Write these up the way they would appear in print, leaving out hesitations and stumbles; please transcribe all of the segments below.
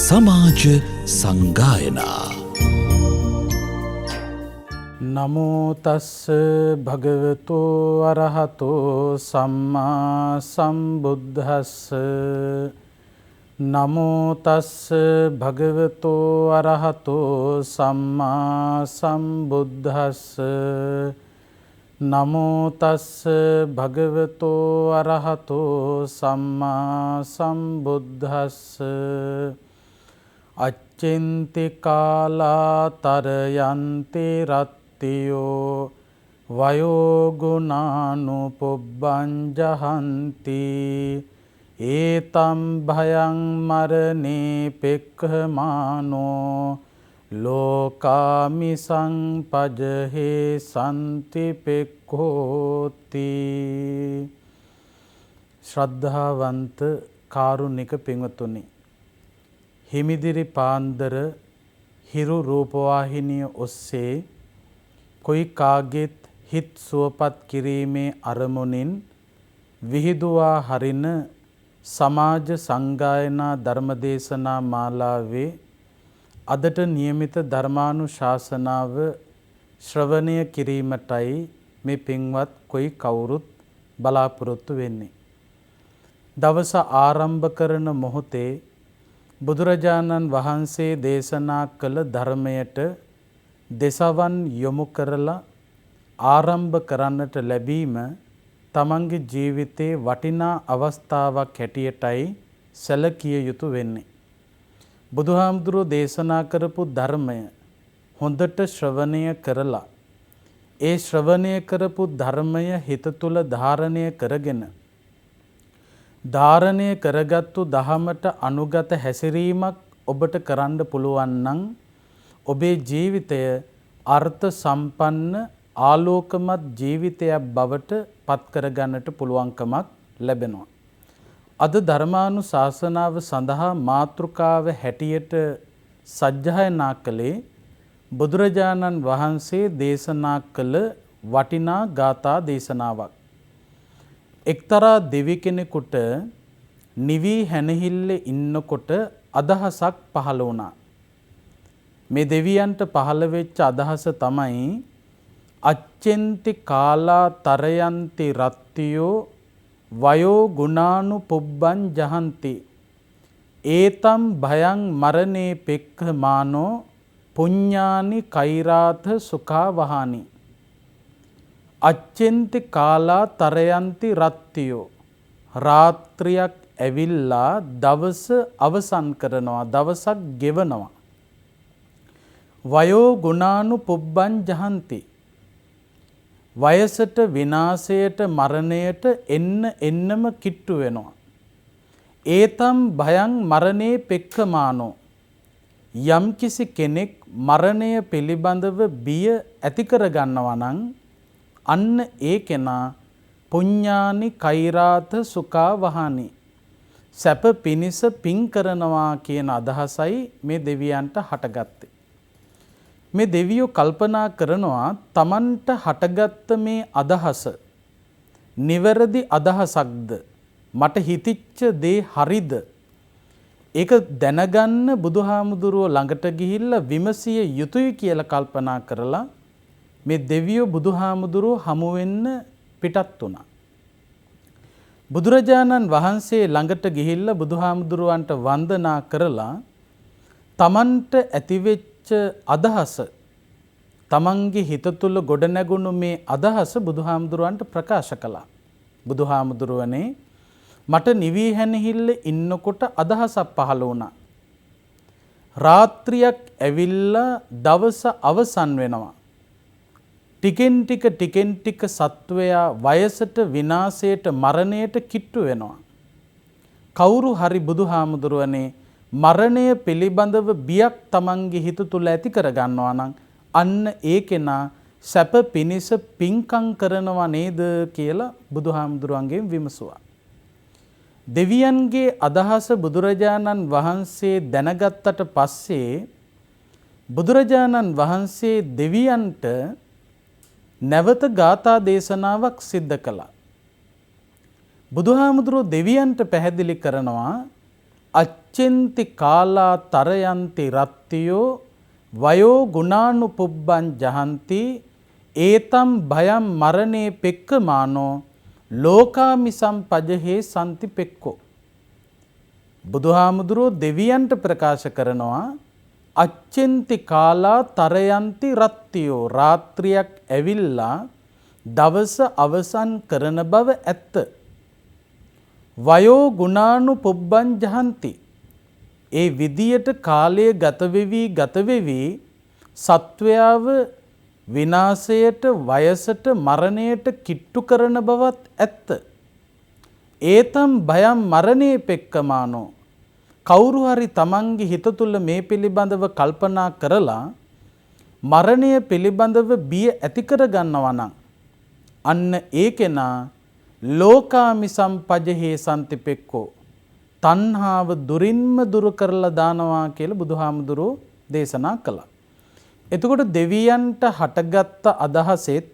සමාජ සංගායනා. නමෝ තස්ස භගවතු අරහතෝ සම්මා සම්බුද්දස්ස. නමෝ තස්ස භගවතු අරහතෝ සම්මා සම්බුද්දස්ස. නමෝ තස්ස භගවතු අරහතෝ සම්මා සම්බුද්දස්ස. අච්චෙන්ති කාලා තරයන්ති රත්තියෝ වයෝගුණානුපොබ්බංජහන්ති ඒතම් භයං මරණේ පෙක්ඛමානෝ ලෝකාමිසං පජහේ සන්ති පෙක්ඛෝති. ශ්‍රද්ධාවන්ත කාරුණික පින්වතුනි, හිමිදිරි පාන්දර හිරු රූපවාහිනිය ඔස්සේ කොයි කාගෙත් හිත් සුවපත් කිරීමේ අරමුණින් විහිදුවා හරින සමාජ සංගායනා ධර්මදේශනා මාලාවේ අදට නියමිත ධර්මානුශාසනාව ශ්‍රවණය කිරීමටයි මේ පින්වත් කොයි කවුරුත් බලාපොරොත්තු වෙන්නේ. දවස ආරම්භ කරන මොහොතේ බුදුරජාණන් වහන්සේ දේශනා කළ ධර්මයට දෙසවන් යොමු කරලා ආරම්භ කරන්නට ලැබීම තමන්ගේ ජීවිතේ වටිනා අවස්ථාවක් හැටියටයි සැලකිය යුතු වෙන්නේ. බුදුහාමුදුරුවෝ දේශනා කරපු ධර්මය හොඳට ශ්‍රවණය කරලා ඒ ශ්‍රවණය කරපු ධර්මය හිත තුළ ධාරණය කරගෙන ධාරණය කරගත්තු දහමට අනුගත හැසිරීමක් ඔබට කරන්න පුළුවන් නම් ඔබේ ජීවිතය අර්ථ සම්පන්න ආලෝකමත් ජීවිතයක් බවට පත් කරගන්නට පුළුවන්කමක් ලැබෙනවා. අද ධර්මානුශාසනාව සඳහා මාතෘකාව හැටියට සජ්ජායනා කළේ බුදුරජාණන් වහන්සේ දේශනා කළ වටිනා ගාථා දේශනාවක්. එක්තරා දෙවි කෙනෙකුට නිවී හැනහිල්ලේ ඉන්නකොට අදහසක් පහළ වුණා. මේ දෙවියන්ට පහළ වෙච්ච අදහස තමයි අච්චෙන්ති කාලා තරයන්ති රත්තියෝ වයෝ ගුණානු පුබ්බං ජහන්ති ඒතම් භයං මරණේ පෙක්ඛමානෝ පුඤ්ඤානි කෛරාත සුඛා වහානි. අච්චෙන්ති කාලා තරයන්ති රත්තියෝ, රාත්‍රියක් ඇවිල්ලා දවස අවසන් කරනවා, දවසක් ගෙවනවා. වයෝ ගුණානු පුබ්බං ජහන්ති, වයසට විනාශයට මරණයට එන්නම කිට්ටු වෙනවා. ඒතම් භයං මරණේ පෙක්ඛමානෝ, යම්කිසි කෙනෙක් මරණය පිළිබඳව බිය ඇති කර ගන්නවා නම් අන්න ඒ කෙනා පුඤ්ඤානි කෛරාත සුඛා වහානි, සැප පිනිස පින් කරනවා කියන අදහසයි මේ දෙවියන්ට හටගත්තේ. මේ දෙවියෝ කල්පනා කරනවා තමන්ට හටගත්ත මේ අදහස නිවැරදි අදහසක්ද, මට හිතිච්ච දේ හරිද, ඒක දැනගන්න බුදුහාමුදුරුවෝ ළඟට ගිහිල්ලා විමසිය යුතුයි කියලා කල්පනා කරලා මේ දෙවියෝ බුදුහාමුදුරුවෝ හමු වෙන්න පිටත් වුණා. බුදුරජාණන් වහන්සේ ළඟට ගිහිල්ලා බුදුහාමුදුරුවන්ට වන්දනා කරලා තමන්ට ඇතිවෙච්ච අදහස, තමන්ගේ හිත තුළ ගොඩනැගුණු මේ අදහස බුදුහාමුදුරුවන්ට ප්‍රකාශ කළා. බුදුහාමුදුරුවනේ, මට නිවී හැනහිල්ල ඉන්නකොට අදහසක් පහළ වුණා. රාත්‍රියක් ඇවිල්ලා දවස අවසන් වෙනවා. ටිකෙන් ටික සත්වයා වයසට විනාශයට මරණයට කිට්ටු වෙනවා. කවුරු හරි බුදුහාමුදුරුවනේ මරණය පිළිබඳව බියක් තමන්ගේ හිත තුළ ඇති කර ගන්නවා නම් අන්න ඒ කෙනා සැප පිනිස පින්කම් කරනවා නේද කියලා බුදුහාමුදුරුවන්ගෙන් විමසුවා. දෙවියන්ගේ අදහස බුදුරජාණන් වහන්සේ දැනගත්තට පස්සේ බුදුරජාණන් වහන්සේ දෙවියන්ට නැවත ගාථා දේශනාවක් සිද්ධ කළා. බුදුහාමුදුරුවෝ දෙවියන්ට පැහැදිලි කරනවා අච්චෙන්ති කාලා තරයන්ති රත්තියෝ වයෝ ගුණානුපුබ්බං ජහන්ති ඒතම් භයම් මරණේ පෙක්කමානෝ ලෝකාමිසම් පජහේ සන්ති පෙක්කෝ. බුදුහාමුදුරුවෝ දෙවියන්ට ප්‍රකාශ කරනවා අච්චෙන්ති කාලා තරයන්ති රත්තියෝ රාත්‍රියක් ඇවිල්ලා දවස අවසන් කරන බව ඇත්ත. වයෝ ගුණානු පුබ්බං ජහන්ති ඒ විදියට කාලය ගතවෙවි සත්වයාව විනාශයට වයසට මරණයට කිට්ටු කරන බවත් ඇත්ත. ඒතම් භයම් මරණේ පෙක්කමානෝ කවුරු හරි තමන්ගේ හිත තුළ මේ පිළිබඳව කල්පනා කරලා මරණය පිළිබඳව බිය ඇති කර ගන්නවා නම් අන්න ඒ කෙනා ලෝකාමි සම්පජහේ සන්ති පෙක්කෝ තණ්හාව දුරින්ම දුරු කරලා දානවා කියලා බුදුහාමුදුරුවෝ දේශනා කළා. එතකොට දෙවියන්ට හටගත්ත අදහසෙත්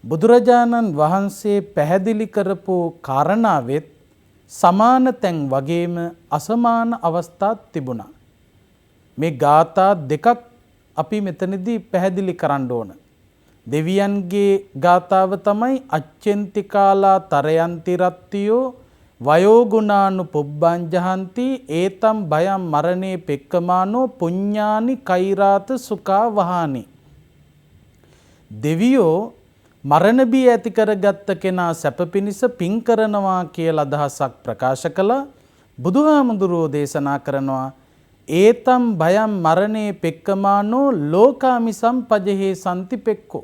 බුදුරජාණන් වහන්සේ පැහැදිලි කරපු කාරණාවෙත් සමාන තැන් වගේම අසමාන අවස්ථාත් තිබුණා. මේ ගාථා දෙකක් අපි මෙතනදී පැහැදිලි කරන්න ඕන. දෙවියන්ගේ ගාථාව තමයි අච්චෙන්ති කාලා තරයන්ති රත්තියෝ වයෝගුණානු පුබ්බං ජහන්ති ඒතම් භයම් මරණේ පෙක්කමානෝ පුඤ්ඤානි කෛරාත සුඛා වහානි. දෙවියෝ මරණ බිය ඇති කරගත්ත කෙනා සැප පිණිස පින් කරනවා කියලා අදහසක් ප්‍රකාශ කළා. බුදුහාමුදුරුවෝ දේශනා කරනවා ඒතම් භයම් මරණේ පෙක්කමානෝ ලෝකාමි සම්පජහේ සන්ති පෙක්කෝ.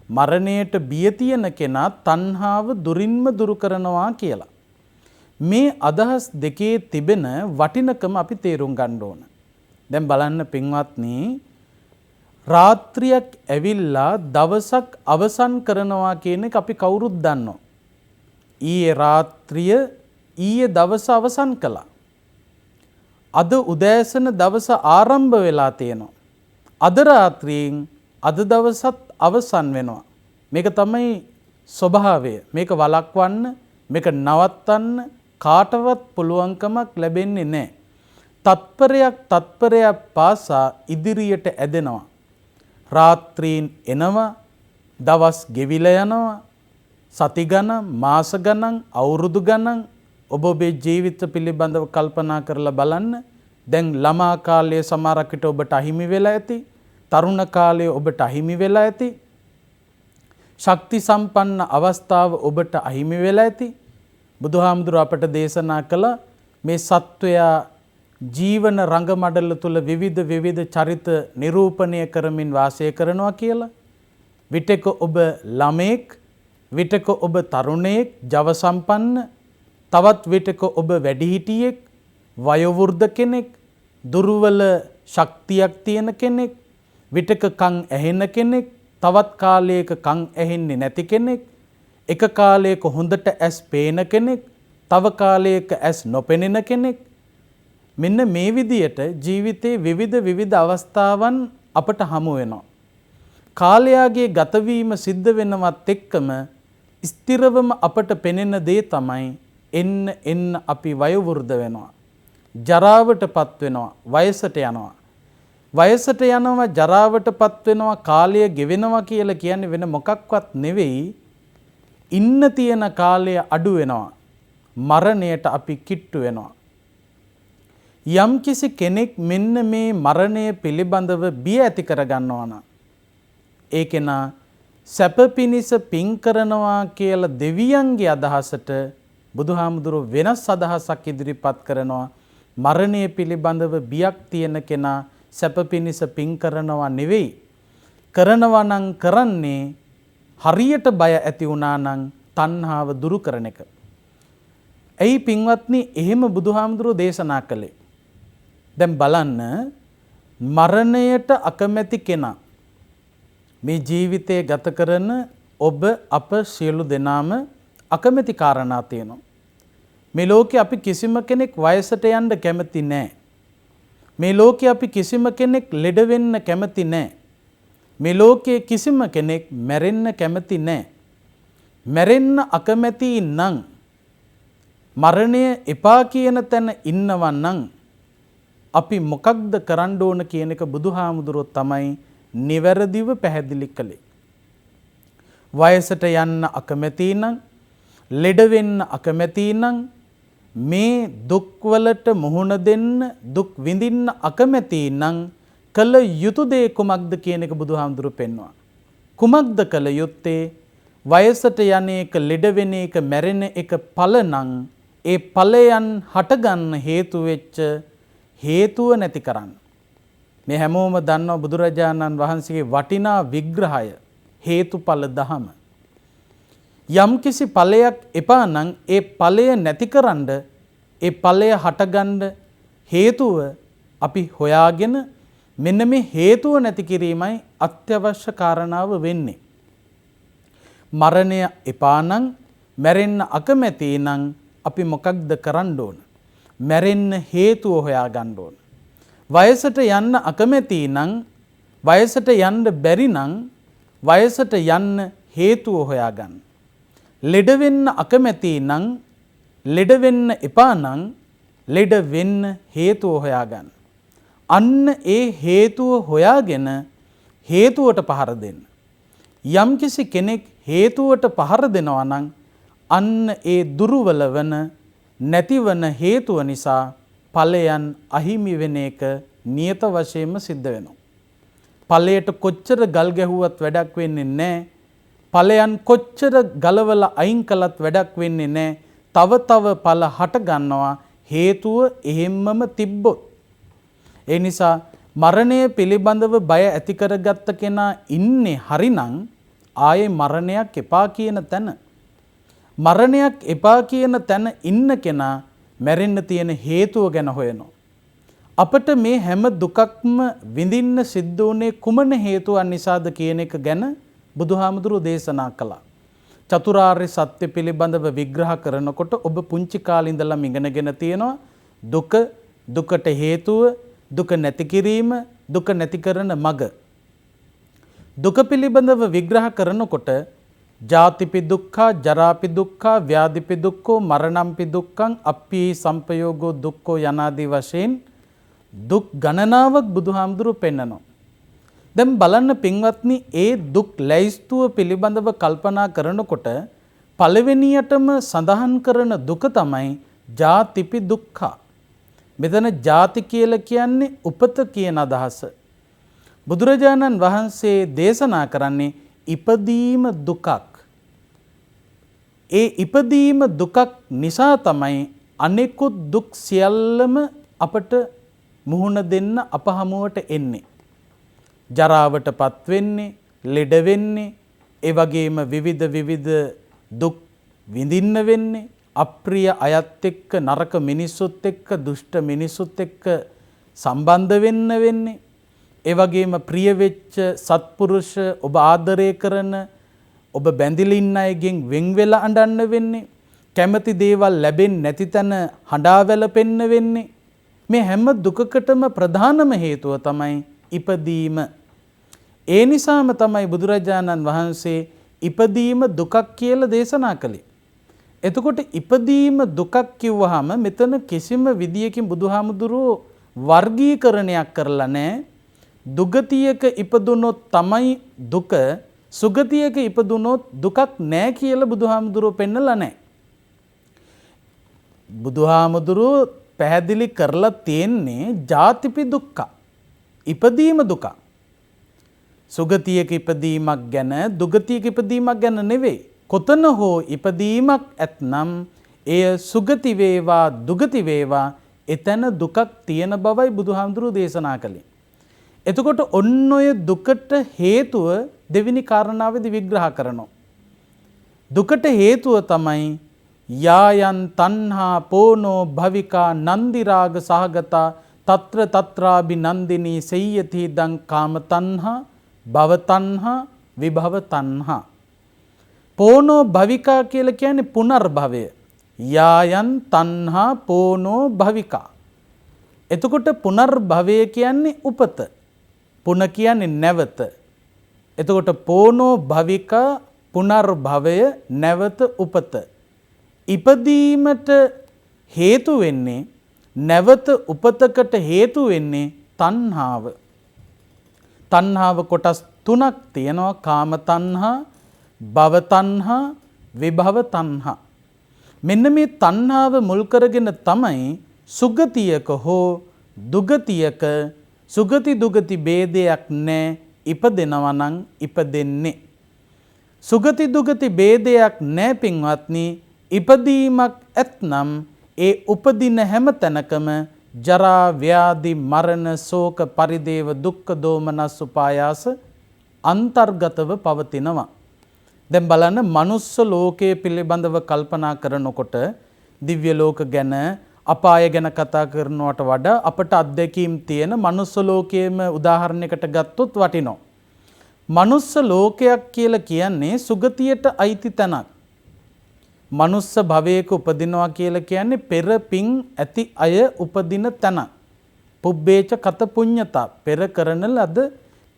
මරණයට බිය තියෙන කෙනා තණ්හාව දුරින්ම දුරු කරනවා කියලා. මේ අදහස් දෙකේ තිබෙන වටිනකම අපි තේරුම් ගන්න ඕන. දැන් බලන්න පින්වත්නි, රාත්‍රියක් ඇවිල්ලා දවසක් අවසන් කරනවා කියන එක අපි කවුරුත් දන්නවා. ඊයේ රාත්‍රිය ඊයේ දවස අවසන් කළා. අද උදෑසන දවස ආරම්භ වෙලා තියෙනවා. අද රාත්‍රියෙන් අද දවසත් අවසන් වෙනවා. මේක තමයි ස්වභාවය. මේක වළක්වන්න, මේක නවත්තන්න කාටවත් පුළුවන්කමක් ලැබෙන්නේ නැහැ. තත්පරයක් පාසා ඉදිරියට ඇදෙනවා. රාත්‍රීන් එනවා, දවස් ගෙවිලා යනවා, සති ගණන්, මාස ගණන්, අවුරුදු ගණන්. ඔබ ඔබේ ජීවිත පිළිබඳව කල්පනා කරලා බලන්න. දැන් ළමා කාලයේ සමහරක් විට ඔබට අහිමි වෙලා ඇති. තරුණ කාලයේ ඔබට අහිමි වෙලා ඇති. ශක්ති සම්පන්න අවස්ථාව ඔබට අහිමි වෙලා ඇති. බුදුහාමුදුරුවෝ අපට දේශනා කළ මේ සත්වයා ජීවන රංගමඩල තුල විවිධ චරිත නිරූපණය කරමින් වාසය කරනවා කියලා. විටක ඔබ ළමෙක්, විටක ඔබ තරුණයෙක්, ජව සම්පන්න, තවත් විටක ඔබ වැඩිහිටියෙක්, වයෝවෘද්ධ කෙනෙක්, දුර්වල ශක්තියක් තියෙන කෙනෙක්, විටක කන් ඇහෙන කෙනෙක්, තවත් කාලයක කන් ඇහෙන්නේ නැති කෙනෙක්, එක කාලයක හොඳට ඇස් පේන කෙනෙක්, තව කාලයක ඇස් නොපෙනෙන කෙනෙක්. මෙන්න මේ විදියට ජීවිතේ විවිධ අවස්ථාවන් අපට හමු වෙනවා. කාලයාගේ ගතවීම සිද්ධ වෙනවත් එක්කම ස්ථිරවම අපට පෙනෙන දේ තමයි එන්න අපි වයෝවෘද්ධ වෙනවා. ජරාවටපත් වෙනවා, වයසට යනවා. වයසට යනවා, ජරාවටපත් වෙනවා, කාලය ගෙවෙනවා කියලා කියන්නේ වෙන මොකක්වත් නෙවෙයි. ඉන්න තියෙන කාලය අඩු වෙනවා. මරණයට අපි කිට්ටු වෙනවා. යම්කිසි කෙනෙක් මෙන්න මේ මරණය පිළිබඳව බිය ඇති කරගන්නවා නම් ඒ කෙනා සැප පිණිස පින් කරනවා කියලා දෙවියන්ගේ අදහසට බුදුහාමුදුරුවෝ වෙනස් අදහසක් ඉදිරිපත් කරනවා. මරණය පිළිබඳව බියක් තියෙන කෙනා සැප පිණිස පින් කරනවා නෙවෙයි. කරනවා නම් කරන්නේ හරියට බය ඇති වුණා නම් තණ්හාව දුරු කරන එක. ඇයි පින්වත්නි එහෙම බුදුහාමුදුරුවෝ දේශනා කළේ? දැන් බලන්න, මරණයට අකමැති කෙනා මේ ජීවිතය ගත කරන ඔබ අප සියලු දෙනාම අකමැති කාරණා තියෙනවා. මේ ලෝකේ අපි කිසිම කෙනෙක් වයසට යන්න කැමති නැහැ. මේ ලෝකේ අපි කිසිම කෙනෙක් ලෙඩ වෙන්න කැමති නැහැ. මේ ලෝකයේ කිසිම කෙනෙක් මැරෙන්න කැමති නැහැ. මැරෙන්න අකමැති නම් මරණය එපා කියන තැන ඉන්නවා නම් අපි මොකක්ද කරන්න ඕන කියන එක බුදුහාමුදුරුවෝ තමයි නිවැරදිව පැහැදිලි කළේ. වයසට යන්න අකමැති නම්, ලෙඩ වෙන්න අකමැති නම්, මේ දුක්වලට මුහුණ දෙන්න, දුක් විඳින්න අකමැති නම් කළ යුතු දේ කුමක්ද කියන එක බුදුහාමුදුරුවෝ පෙන්වනවා. කුමක්ද කළ යුත්තේ? වයසට යන එක, ලෙඩ වෙන එක, මැරෙන එක ඵල නම් ඒ ඵලයන් හටගන්න හේතු වෙච්ච හේතුව නැති කරන්න. මේ හැමෝම දන්නවා බුදුරජාණන් වහන්සේගේ වටිනා විග්‍රහය හේතුඵල දහම. යම්කිසි ඵලයක් එපා නම් ඒ ඵලය නැතිකරන්න, ඒ ඵලය හටගන්න හේතුව අපි හොයාගෙන මෙන්න මේ හේතුව නැති කිරීමයි අත්‍යවශ්‍ය කාරණාව වෙන්නේ. මරණය එපා නම්, මැරෙන්න අකමැති නම් අපි මොකක්ද කරන්න ඕන? මැරෙන්න හේතුව හොයාගන්න ඕන. වයසට යන්න අකමැති නම්, වයසට යන්න බැරි නම් වයසට යන්න හේතුව හොයාගන්න. ලෙඩ වෙන්න අකමැති නම්, ලෙඩ වෙන්න එපා නම් ලෙඩ වෙන්න හේතුව හොයාගන්න. අන්න ඒ හේතුව හොයාගෙන හේතුවට පහර දෙන්න. යම්කිසි කෙනෙක් හේතුවට පහර දෙනවා නම් අන්න ඒ දුර්වල වන, නැතිවන හේතුව නිසා ඵලයන් අහිමි වෙන එක නියත වශයෙන්ම සිද්ධ වෙනවා. ඵලයට කොච්චර ගල් ගැහුවත් වැඩක් වෙන්නේ නැහැ. ඵලයන් කොච්චර ගලවලා අයින් කළත් වැඩක් වෙන්නේ නැහැ. තව තව ඵල හට ගන්නවා හේතුව එහෙම්මම තිබ්බොත්. ඒ නිසා මරණය පිළිබඳව බය ඇති කරගත්ත කෙනා ඉන්නේ හරිනම් ආයේ මරණයක් එපා කියන තැන. මරණයක් එපා කියන තැන ඉන්න කෙනා මැරෙන්න තියෙන හේතුව ගැන හොයනවා. අපට මේ හැම දුකක්ම විඳින්න සිද්ධ වුණේ කුමන හේතුවක් නිසාද කියන එක ගැන බුදුහාමුදුරුවෝ දේශනා කළා. චතුරාර්ය සත්‍ය පිළිබඳව විග්‍රහ කරනකොට ඔබ පුංචි කාලේ ඉඳලම ඉගෙනගෙන තියෙනවා දුක, දුකට හේතුව, දුක නැති කිරීම, දුක නැති කරන මඟ. දුක පිළිබඳව විග්‍රහ කරනකොට ජාතිපි දුක්ඛා, ජරාපි දුක්ඛා, ව්‍යාධිපි දුක්ඛෝ, මරණම්පි දුක්ඛං, අප්පී සම්පයෝගෝ දුක්ඛෝ යනාදී වශයෙන් දුක් ගණනාවක් බුදුහාමුදුරුවෝ පෙන්නනවා. දැන් බලන්න පින්වත්නි, ඒ දුක් ලැයිස්තුව පිළිබඳව කල්පනා කරනකොට පළවෙනියටම සඳහන් කරන දුක තමයි ජාතිපි දුක්ඛා. මෙතන ජාති කියලා කියන්නේ උපත කියන අදහස. බුදුරජාණන් වහන්සේ දේශනා කරන්නේ ඉපදීම දුකක්. ඒ ඉපදීම දුකක් නිසා තමයි අනෙකුත් දුක් සියල්ලම අපට මුහුණ දෙන්න අප හමුවට එන්නේ. ජරාවටපත් වෙන්නේ, ලෙඩ වෙන්නේ, ඒ වගේම විවිධ දුක් විඳින්න වෙන්නේ, අප්‍රිය අයත් එක්ක, නරක මිනිස්සුත් එක්ක, දුෂ්ට මිනිස්සුත් එක්ක සම්බන්ධ වෙන්න වෙන්නේ. ඒ වගේම ප්‍රිය වෙච්ච සත්පුරුෂ, ඔබ ආදරය කරන, ඔබ බැඳිලා ඉන්න අයගෙන් වෙන් වෙලා අඬන්න වෙන්නේ. කැමති දේවල් ලැබෙන්නේ නැති තැන හඬා වැළපෙන්න වෙන්නේ. මේ හැම දුකකටම ප්‍රධානම හේතුව තමයි ඉපදීම. ඒ නිසාම තමයි බුදුරජාණන් වහන්සේ ඉපදීම දුකක් කියලා දේශනා කළේ. එතකොට ඉපදීම දුකක් කිව්වහම මෙතන කිසිම විදියකින් බුදුහාමුදුරුවෝ වර්ගීකරණයක් කරලා නැහැ. දුගතියක ඉපදුනොත් තමයි දුක, සුගතියක ඉපදුනොත් දුකක් නැහැ කියලා බුදුහාමුදුරුවෝ පෙන්නලා නැහැ. බුදුහාමුදුරුවෝ පැහැදිලි කරලා තියෙන්නේ ජාතිපි දුක්ඛ, ඉපදීම දුක. සුගතියක ඉපදීමක් ගැන, දුගතියක ඉපදීමක් ගැන නෙවෙයි. කොතන හෝ ඉපදීමක් ඇතනම් එය සුගති වේවා, දුගති වේවා, එතන දුකක් තියෙන බවයි බුදුහාමුදුරුවෝ දේශනා කළේ. එතකොට ඔන්න ඔය දුකට හේතුව දෙවෙනි කාරණාවේදී විග්‍රහ කරනවා. දුකට හේතුව තමයි යායන් තණ්හා පෝනෝ භවිකා නන්දි රාග සහගතා తත්‍ර తත්‍රාබි නන්දිනී සෙය්‍යති දං කාම තණ්හා, භව තණ්හා, විභව තණ්හා. පෝනෝ භවිකා කියලා කියන්නේ පුනර්භවය. යායන් තණ්හා පෝනෝ භවිකා. එතකොට පුනර්භවය කියන්නේ උපත. පුන කියන්නේ නැවත. එතකොට පෝනෝ භවිකා පුනර්භවය, නැවත උපත. ඉපදීමට හේතු වෙන්නේ නැවත උපතකට හේතු වෙන්නේ තණ්හාව. තණ්හාව කොටස් තුනක් තියෙනවා. කාම තණ්හා, භව තණ්හා, විභව තණ්හා. මෙන්න මේ තණ්හාව මුල් කරගෙන තමයි සුගතියක හෝ දුගතියක සුගති දුගති ભેදයක් නැහැ ඉපදෙනවා නම් ඉපදෙන්නේ. සුගති දුගති ભેදයක් නැහැ පින්වත්නි. ඉපදීමක් ඇතනම් ඒ උපදින හැම තැනකම ජරා ව්‍යාධි මරණ ශෝක පරිදේව දුක්ඛ දෝමනස් උපායාස අන්තර්ගතව පවතිනවා. දැන් බලන්න මනුස්ස ලෝකයේ පිළිබඳව කල්පනා කරනකොට දිව්‍ය ලෝක ගැන අපාය ගැන කතා කරනවට වඩා අපට අත්දැකීම් තියෙන මනුස්ස ලෝකයේම උදාහරණයකට ගත්තොත් වටිනවා. මනුස්ස ලෝකයක් කියලා කියන්නේ සුගතියට අයිති තැනක්. මනුස්ස භවයක උපදිනවා කියලා කියන්නේ පෙර පින් ඇති අය උපදින තැනක්. පුබ්බේච කත පුඤ්ඤතා පෙර කරන ලද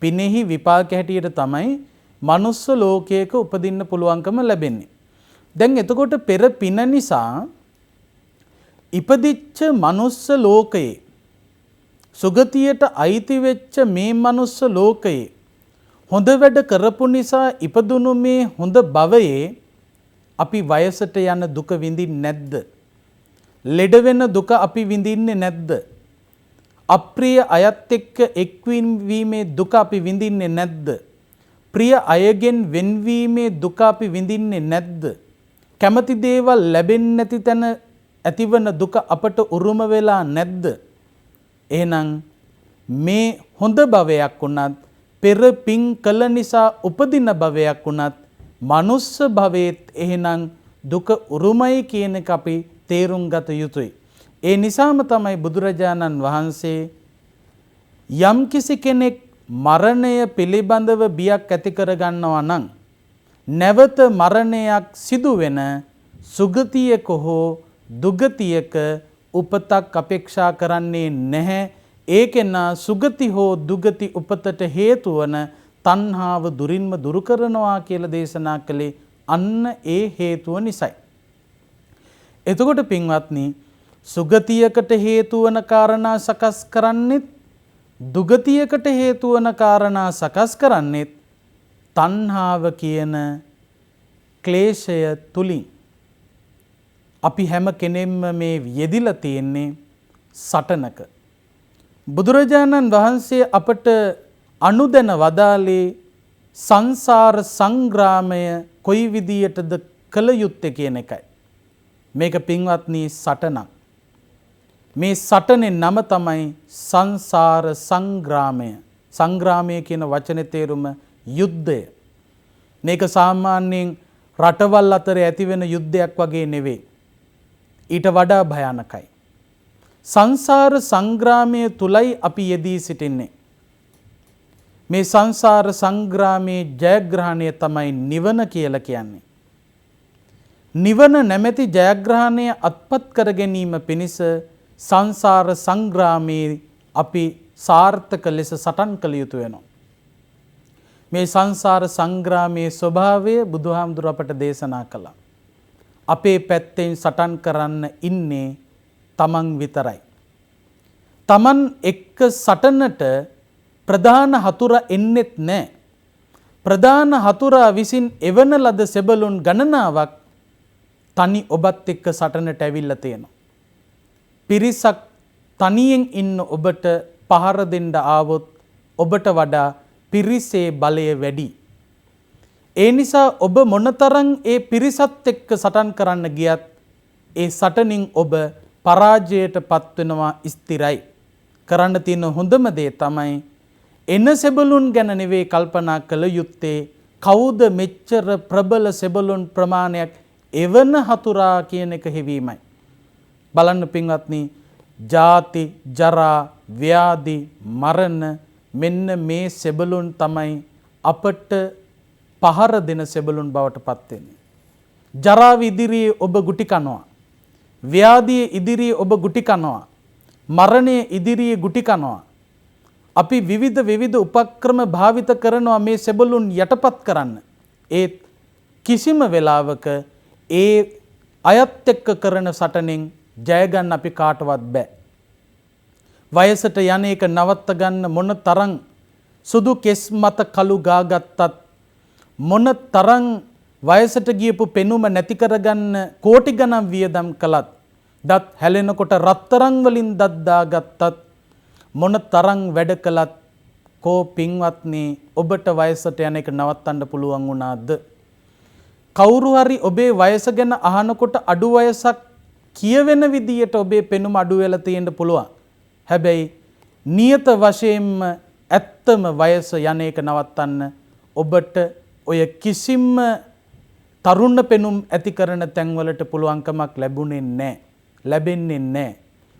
පිනෙහි විපාක හැටියට තමයි මනුස්ස ලෝකයක උපදින්න පුළුවන්කම ලැබෙන්නේ. දැන් එතකොට පෙර පින නිසා ඉපදිච්ච මනුස්ස ලෝකයේ සුගතියට අයිති වෙච්ච මේ මනුස්ස ලෝකයේ හොඳ වැඩ කරපු නිසා ඉපදුණු මේ හොඳ භවයේ අපි වයසට යන දුක විඳින්නේ නැද්ද? ලෙඩ වෙන දුක අපි විඳින්නේ නැද්ද? අප්‍රිය අයත් එක්ක එක්වීමේ දුක අපි විඳින්නේ නැද්ද? ප්‍රිය අයගෙන් වෙන්වීමේ දුක අපි විඳින්නේ නැද්ද? කැමති දේවල් ලැබෙන්නේ නැති තැන ඇතිවන දුක අපට උරුම වෙලා නැද්ද? එහෙනම් මේ හොඳ භවයක් වුණත් පෙර පින් කළ නිසා උපදින භවයක් වුණත් මනුස්ස භවයේත් එහෙනම් දුක උරුමයි කියන එක අපි තේරුම් ගත යුතුයි. ඒ නිසාම තමයි බුදුරජාණන් වහන්සේ යම්කිසි කෙනෙක් මරණය පිළිබඳව බියක් ඇති කර ගන්නවා නම් නැවත මරණයක් සිදු වෙන සුගතියක හෝ දුගතියක උපතක් අපේක්ෂා කරන්නේ නැහැ. ඒකෙනා සුගති හෝ දුගති උපතට හේතු වන තණ්හාව දුරින්ම දුරු කරනවා කියලා දේශනා කළේ අන්න ඒ හේතුව නිසායි. එතකොට පින්වත්නි සුගතියකට හේතු වන කාරණා සකස් කරන්නෙත් දුගතියකට හේතු වන කාරණා සකස් කරන්නෙත් තණ්හාව කියන ක්ලේශය තුලින්. අපි හැම කෙනෙක්ම මේ යෙදිලා තියෙන්නේ සටනක. බුදුරජාණන් වහන්සේ අපට අනුදැන වදාළේ සංසාර සංග්‍රාමය කොයි විදියටද කළ යුත්තේ කියන එකයි. මේක පින්වත්නි සටනක්. මේ සටනේ නම තමයි සංසාර සංග්‍රාමය. සංග්‍රාමය කියන වචනේ තේරුම යුද්ධය. මේක සාමාන්‍යයෙන් රටවල් අතර ඇතිවෙන යුද්ධයක් වගේ නෙවෙයි. ඊට වඩා භයානකයි. සංසාර සංග්‍රාමය තුලයි අපි යෙදී සිටින්නේ. මේ සංසාර සංග්‍රාමයේ ජයග්‍රහණය තමයි නිවන කියලා කියන්නේ. නිවන නැමැති ජයග්‍රහණය අත්පත් කර ගැනීම පිණිස සංසාර සංග්‍රාමයේ අපි සාර්ථක ලෙස සටන් කළ යුතු වෙනවා. මේ සංසාර සංග්‍රාමයේ ස්වභාවය බුදුහාමුදුර අපට දේශනා කළා. අපේ පැත්තෙන් සටන් කරන්න ඉන්නේ තමන් විතරයි. තමන් එක්ක සටනට ප්‍රධාන හතුරා එන්නෙත් නැහැ. ප්‍රධාන හතුරා විසින් එවන ලද සෙබළුන් ගණනාවක් තනි ඔබත් එක්ක සටනට ඇවිල්ලා තියෙනවා. පිරිසක් තනියෙන් ඉන්න ඔබට පහර දෙන්න ආවොත් ඔබට වඩා පිරිසේ බලය වැඩි. ඒ නිසා ඔබ මොනතරම් ඒ පිරිසත් එක්ක සටන් කරන්න ගියත් ඒ සටනින් ඔබ පරාජයට පත් වෙනවා ස්ථිරයි. කරන්න තියෙන හොඳම දේ තමයි එන සෙබළුන් ගැන නෙවෙයි කල්පනා කළ යුත්තේ කවුද මෙච්චර ප්‍රබල සෙබළුන් ප්‍රමාණයක් එවන හතුරා කියන එක හෙවීමයි. බලන්න පින්වත්නි, ජාති ජරා ව්‍යාධි මරණ මෙන්න මේ සෙබළුන් තමයි අපට පහර දෙන සෙබළුන් බවට පත් වෙන්නේ. ජරාව ඉදිරියේ ඔබ ගුටි කනවා. ව්‍යාධිය ඉදිරියේ ඔබ ගුටි කනවා. මරණය ඉදිරියේ ගුටි කනවා. අපි විවිධ උපක්‍රම භාවිත කරනවා මේ සෙබළුන් යටපත් කරන්න. ඒත් කිසිම වෙලාවක ඒ අයත් එක්ක කරන සටනෙන් ජය ගන්න අපි කාටවත් බෑ. වයසට යන එක නවත්ත ගන්න මොන තරම් සුදු කෙස් මත කළු ගාගත්තත් මොන තරම් වයසට ගියපු පෙනුම නැති කරගන්න කෝටි ගණන් වියදම් කළත් දත් හැලෙනකොට රත්තරන් වලින් දත් දාගත්තත් මොන තරම් වැඩ කළත් කෝ පින්වත්නි ඔබට වයසට යන එක නවත්තන්න පුළුවන් වුණාද? කවුරු හරි ඔබේ වයස ගැන අහනකොට අඩු වයසක් කියවෙන විදියට ඔබේ පෙනුම අඩු වෙලා තියෙන්න පුළුවන්. හැබැයි නියත වශයෙන්ම ඇත්තම වයස යන එක නවත්තන්න ඔබට ඔය කිසිම තරුණ පෙනුම් ඇති කරන තැන්වලට පුළුවන්කමක් ලැබෙන්නේ නැහැ.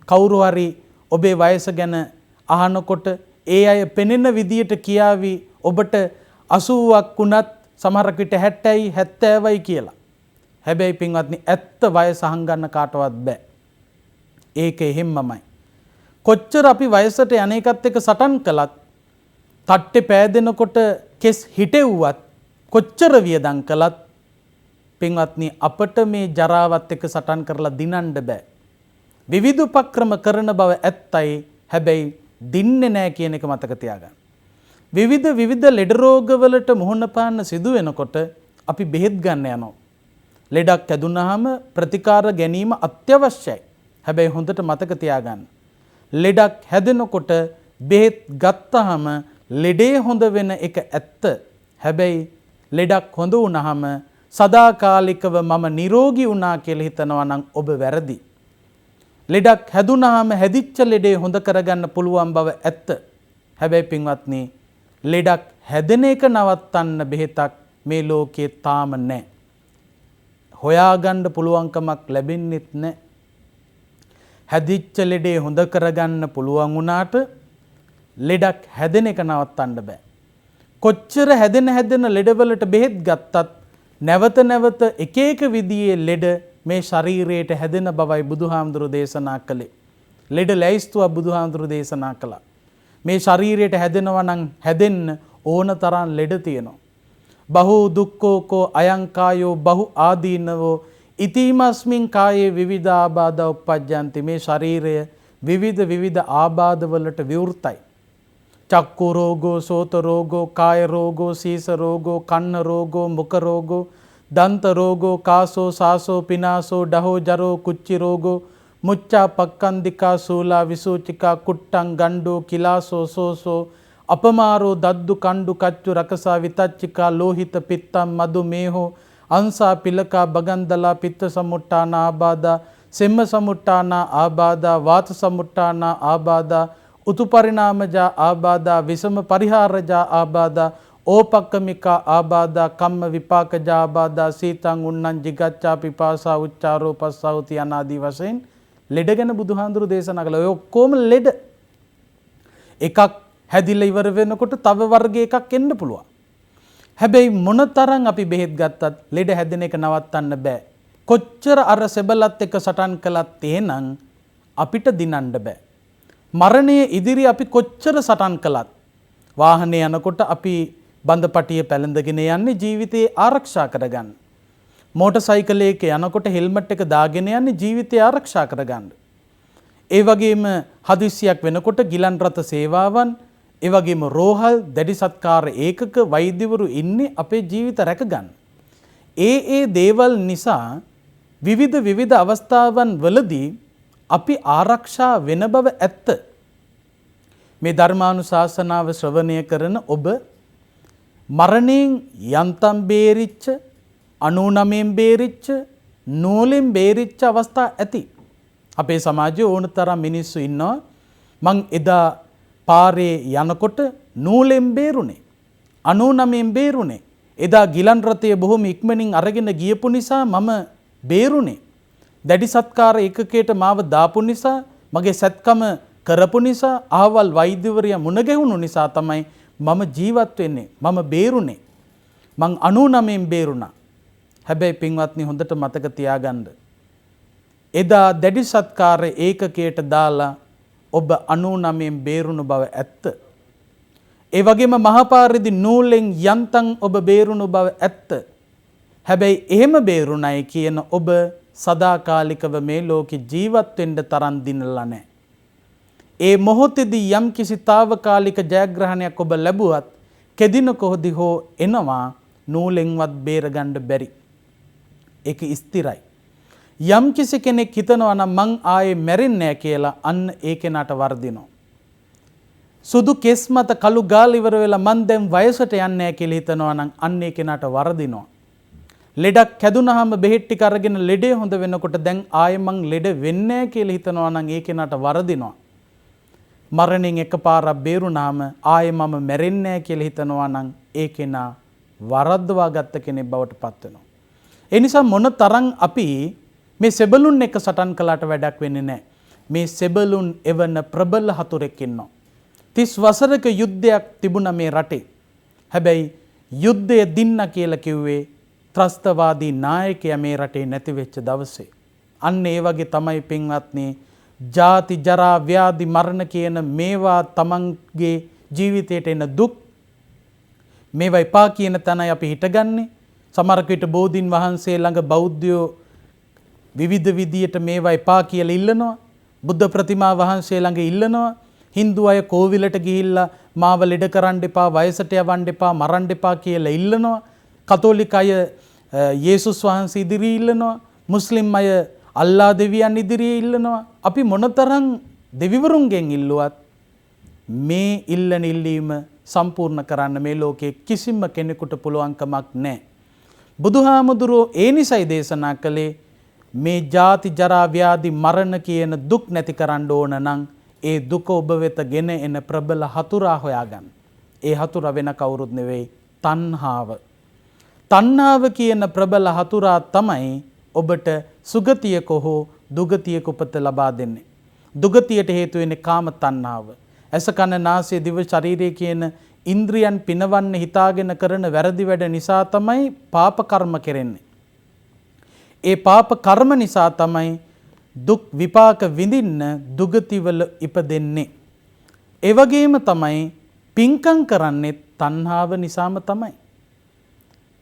කවුරු හරි ඔබේ වයස ගැන අහනකොට ඒ අය පෙනෙන විදියට කියාවි ඔබට 80ක් වුණත් සමහරක් විට 60යි 70යි කියලා. හැබැයි පින්වත්නි ඇත්ත වයස අහංගන්න කාටවත් බෑ. ඒක එහෙම්මමයි. කොච්චර අපි වයසට යන එකත් එක්ක සටන් කළත් තට්ටේ පෑදෙනකොට කෙස් හිටෙව්වත් කොච්චර වියදම් කළත් පින්වත්නි අපට මේ ජරාවත් එක්ක සටන් කරලා දිනන්න බෑ. විවිධ උපක්‍රම කරන බව ඇත්තයි. හැබැයි දින්නේ නැහැ කියන එක මතක තියාගන්න. විවිධ ලෙඩ රෝගවලට මුහුණ පාන්න සිදු වෙනකොට අපි බෙහෙත් ගන්න යනවා. ලෙඩක් ඇදුනහම ප්‍රතිකාර ගැනීම අත්‍යවශ්‍යයි. හැබැයි හොඳට මතක තියාගන්න. ලෙඩක් හැදෙනකොට බෙහෙත් ගත්තාම ලෙඩේ හොඳ වෙන එක ඇත්ත. හැබැයි ලෙඩක් හොඳ වුණාම සදාකාලිකව මම නිරෝගී වුණා කියලා හිතනවා නම් ඔබ වැරදි. ලෙඩක් හැදුනහම හැදිච්ච ලෙඩේ හොඳ කරගන්න පුළුවන් බව ඇත්ත. හැබැයි පින්වත්නි ලෙඩක් හැදෙන එක නවත්තන්න බෙහෙතක් මේ ලෝකේ තාම නැහැ. හොයාගන්න පුළුවන්කමක් ලැබෙන්නෙත් නැහැ. හැදිච්ච ලෙඩේ හොඳ කරගන්න පුළුවන් වුණාට ලෙඩක් හැදෙන එක නවත්තන්න බෑ. කොච්චර හැදෙන ලෙඩවලට බෙහෙත් ගත්තත් නැවත එක විදිහේ ලෙඩ මේ ශරීරයට හැදෙන බවයි බුදුහාමුදුරු දේශනා කළේ. ලෙඩ ලැයිස්තුවක් බුදුහාමුදුරු දේශනා කළා. මේ ශරීරයට හැදෙනවා නම් හැදෙන්න ඕන තරම් ලෙඩ තියෙනවා. බහු දුක්ඛෝකෝ අයං කායෝ බහු ආදීනවෝ ඉතිමස්මින් කායේ විවිධ ආබාධ උප්පජ්ජන්ති. මේ ශරීරය විවිධ ආබාධ වලට විවෘතයි. චක්කු රෝගෝ, සෝත රෝගෝ, කාය රෝගෝ, සීස රෝගෝ, කන්න රෝගෝ, මුඛ රෝගෝ, දන්ත රෝගෝ, කාසෝ, සාසෝ, පිනාසෝ, ඩහෝ, ජරෝ, කුච්චි රෝගෝ, මුච්චා, පක්කන්දිකා, සූලා, විසූචිකා, කුට්ටං, ගණ්ඩෝ, කිලාසෝ, සෝසෝ, අපමාරෝ, දද්දු, කණ්ඩු, කච්චු, රකසා, විතච්චිකා, ලෝහිත, පිත්තම්, මදු, මේහෝ, අංසා, පිලකා, බගන්දලා, පිත්ත සමුට්ටාන ආබාධා, සෙම්ම සමුට්ටාන ආබාධා, වාත සමුට්ටාන ආබාධා, උතුපරිණාමජා ආබාධා, විසම පරිහාරජා ආබාධා, ඕපක්කමිකා ආබාධා, කම්ම විපාකජා ආබාධා, සීතං උන්නං ජිගච්ඡා පිපාසා උච්චාරෝ පස්සාවති අනාදී වශයෙන් ලෙඩ ගැන බුදුහාඳුරු දේශනා කළා. ඔය ඔක්කොම ලෙඩ. එකක් හැදිලා ඉවර වෙනකොට තව වර්ග එකක් එන්න පුළුවන්. හැබැයි මොනතරම් අපි බෙහෙත් ගත්තත් ලෙඩ හැදෙන එක නවත්තන්න බෑ. කොච්චර අර සෙබලත් එක්ක සටන් කළත් එහෙනම් අපිට දිනන්න බෑ. මරණය ඉදිරි අපි කොච්චර සටන් කළත් වාහනේ යනකොට අපි බඳපටිය පැලඳගෙන යන්නේ ජීවිතේ ආරක්ෂා කරගන්න. මෝටර් සයිකලයක යනකොට හෙල්මට් එක දාගෙන යන්නේ ජීවිතය ආරක්ෂා කරගන්න. ඒ වගේම හදිස්සියක් වෙනකොට ගිලන් රථ සේවාවන්, ඒ වගේම රෝහල්, දැඩි සත්කාර ඒකක වෛද්‍යවරු ඉන්නේ අපේ ජීවිත රැකගන්න. ඒ දේවල් නිසා විවිධ අවස්ථාවන් වලදී අපි ආරක්ෂා වෙන බව ඇත්ත. මේ ධර්මානුශාසනාව ශ්‍රවණය කරන ඔබ මරණයෙන් යන්තම් බේරිච්ච, 99න් බේරිච්ච, නූලෙන් බේරිච්ච අවස්ථා ඇති. අපේ සමාජයේ ඕන තරම් මිනිස්සු ඉන්නවා. මං එදා පාරේ යනකොට නූලෙන් බේරුණේ, 99න් බේරුණේ. එදා ගිලන් රථය බොහොම ඉක්මනින් අරගෙන ගියපු නිසා මම බේරුණේ. දැඩි සත්කාර ඒකකයට මාව දාපු නිසා, මගේ සත්කම කරපු නිසා, අහවල් වෛද්‍යවරයා මුණ ගැහුණු නිසා තමයි මම ජීවත් වෙන්නේ. මම බේරුණේ. මං 99න් බේරුණා. හැබැයි පින්වත්නි හොඳට මතක තියාගන්න. එදා දැඩි සත්කාර ඒකකයට දාලා ඔබ 99න් බේරුණු බව ඇත්ත. ඒ වගේම මහපාරේදී නූලෙන් යන්තම් ඔබ බේරුණු බව ඇත්ත. හැබැයි එහෙම බේරුණයි කියන ඔබ සදාකාලිකව මේ ලෝකෙ ජීවත් වෙන්න තරම් දිනලා නැහැ. ඒ මොහොතේදී යම් කිසි తాවකාලික ජයග්‍රහණයක් ඔබ ලැබුවත් කෙදින කොහොදි හෝ එනවා නූලෙන්වත් බේරගන්න බැරි. ඒක ස්ථිරයි. යම් කිසි කෙනෙක් හිතනවා නම් මං ආයේ මැරෙන්නේ නැහැ කියලා අන්න ඒ කෙනාට වර්ධිනවා. සුදු කෙස් මත කළු ගාල් ඉවර වෙලා මං දැන් වයසට යන්නේ නැහැ කියලා හිතනවා නම් අන්න ඒ කෙනාට වර්ධිනවා. ලෙඩක් කැදුනහම බෙහෙත් ටික අරගෙන ලෙඩේ හොඳ වෙනකොට දැන් ආයේ මං ලෙඩ වෙන්නේ නැහැ කියලා හිතනවා නම් ඒ කෙනාට වර්ධිනවා. මරණයෙන් එකපාරක් බේරුණාම ආයේ මම මැරෙන්නේ නැහැ කියලා හිතනවා නම් ඒ කෙනා වරද්දවා ගත්ත කෙනෙක් බවට පත් වෙනවා. ඒ නිසා මොන තරම් අපි මේ සෙබළුන් එක සටන් කළාට වැඩක් වෙන්නේ නැහැ. මේ සෙබළුන් එවන ප්‍රබල හතුරෙක් ඉන්නවා. 30 වසරක යුද්ධයක් තිබුණා මේ රටේ. හැබැයි යුද්ධය දින්න කියලා කිව්වේ ත්‍රස්තවාදී නායකයා මේ රටේ නැති වෙච්ච දවසේ. අන්න ඒ වගේ තමයි පින්වත්නි ජාති ජරා ව්‍යාධි මරණ කියන මේවා තමන්ගේ ජීවිතයට එන දුක් මේවා එපා කියන තැනයි අපි හිටගන්නේ. සමහරක විට බෝධීන් වහන්සේ ළඟ බෞද්ධයෝ විවිධ විදියට මේවා එපා කියලා ඉල්ලනවා. බුද්ධ ප්‍රතිමා වහන්සේ ළඟ ඉල්ලනවා. හින්දු අය කෝවිලට ගිහිල්ලා මාව ලෙඩ කරන්න එපා, වයසට යවන්න එපා, මරන්න එපා කියලා ඉල්ලනවා. කතෝලික අය යේසුස් වහන්සේ ඉදිරියේ ඉල්ලනවා. මුස්ලිම් අය අල්ලා දෙවියන් ඉදිරියේ ඉල්ලනවා. අපි මොනතරම් දෙවිවරුන්ගෙන් ඉල්ලුවත් මේ ඉල්ලන ඉල්ලීම සම්පූර්ණ කරන්න මේ ලෝකයේ කිසිම කෙනෙකුට පුළුවන්කමක් නැහැ. බුදුහාමුදුරුවෝ ඒ නිසයි දේශනා කළේ මේ ජාති ජරා ව්‍යාධි මරණ කියන දුක් නැති කරන්න ඕන නම් ඒ දුක ඔබ වෙත ගෙන එන ප්‍රබල හතුරා හොයාගන්න. ඒ හතුර වෙන කවුරුත් නෙවෙයි තණ්හාව. තණ්හාව කියන ප්‍රබල හතුරා තමයි ඔබට සුගතියක හෝ දුගතියක උපත ලබා දෙන්නේ. දුගතියට හේතු වෙන්නේ කාම තණ්හාව. ඇස කන නාසය දිව ශරීරය කියන ඉන්ද්‍රියන් පිනවන්න හිතාගෙන කරන වැරදි වැඩ නිසා තමයි පාප කර්ම කෙරෙන්නේ. ඒ පාප කර්ම නිසා තමයි දුක් විපාක විඳින්න දුගතිවල ඉපදෙන්නේ. ඒ වගේම තමයි පින්කම් කරන්නේ තණ්හාව නිසාම තමයි.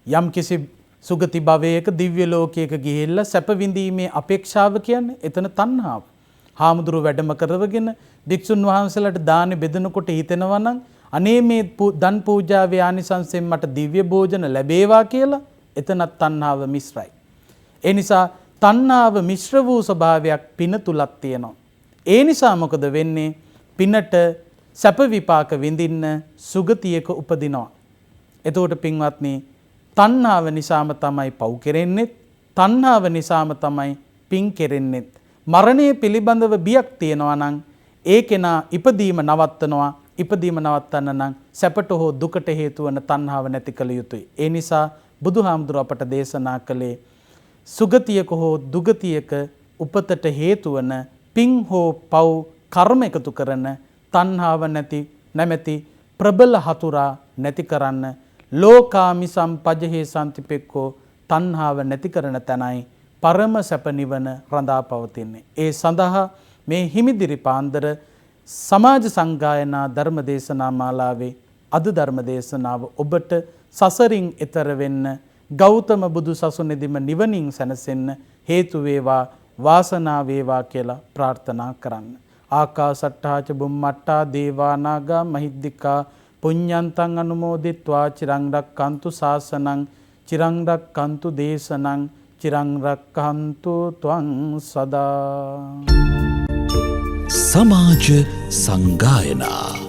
යම් කිසි සුගති භවයක දිව්‍ය ලෝකයක ගිහිල්ලා සැප විඳීමේ අපේක්ෂාව කියන්නේ එතන තණ්හාව. හාමුදුරුවෝ වැඩම කරවගෙන භික්ෂුන් වහන්සේලාට දාන බෙදනකොට හිතෙනවා නම් අනේ මේ දන් පූජාවේ ආනිසංසයෙන් මට දිව්‍ය භෝජන ලැබේවා කියලා එතනත් තණ්හාව මිශ්‍රයි. ඒ නිසා තණ්හාව මිශ්‍ර වූ ස්වභාවයක් පින තුලක් තියෙනවා. ඒ නිසා මොකද වෙන්නේ? පිනට සැප විපාක විඳින්න සුගතියක උපදිනවා. එතකොට පින්වත්නි තණ්හාව නිසාම තමයි පව් කෙරෙන්නේ. තණ්හාව නිසාම තමයි පින් කෙරෙන්නේ. මරණය පිළිබඳව බියක් තියෙනවා නම් ඒ කෙනා ඉපදීම නවත්තනවා. ඉපදීම නවත්තන්න නම් සැපට හෝ දුකට හේතු වන තණ්හාව නැති කළ යුතුයි. ඒ නිසා බුදුහාමුදුරුවෝ අපට දේශනා කළේ සුගතියක හෝ දුගතියක උපතට හේතු වන පින් හෝ පව් කර්ම එකතු කරන තණ්හාව නැමැති ප්‍රබල හතුරා නැති කරන්න ලෝකාමි සම්පජහේ සම්තිපෙක්කෝ තණ්හාව නැති කරන තැනයි පරම සැප නිවන රඳා පවතින්නේ. ඒ සඳහා මේ හිමිදිරි පාන්දර සමාජ සංගායනා ධර්ම දේශනා මාලාවේ අද ධර්ම දේශනාව ඔබට සසරින් එතර වෙන්න ගෞතම බුදු සසුනේදීම නිවනින් සැනසෙන්න හේතු වේවා වාසනාව වේවා කියලා ප්‍රාර්ථනා කරන්න. ආකාසට්ටාච බුම්මට්ටා දේවා නාග මහිද්దికා පුඤ්ඤන්තං අනුමෝදිත්වා චිරං රක්칸තු ශාසනං චිරං රක්칸තු දේශනං චිරං රක්칸තු ත්වං සදා. සමාජ සංගායනා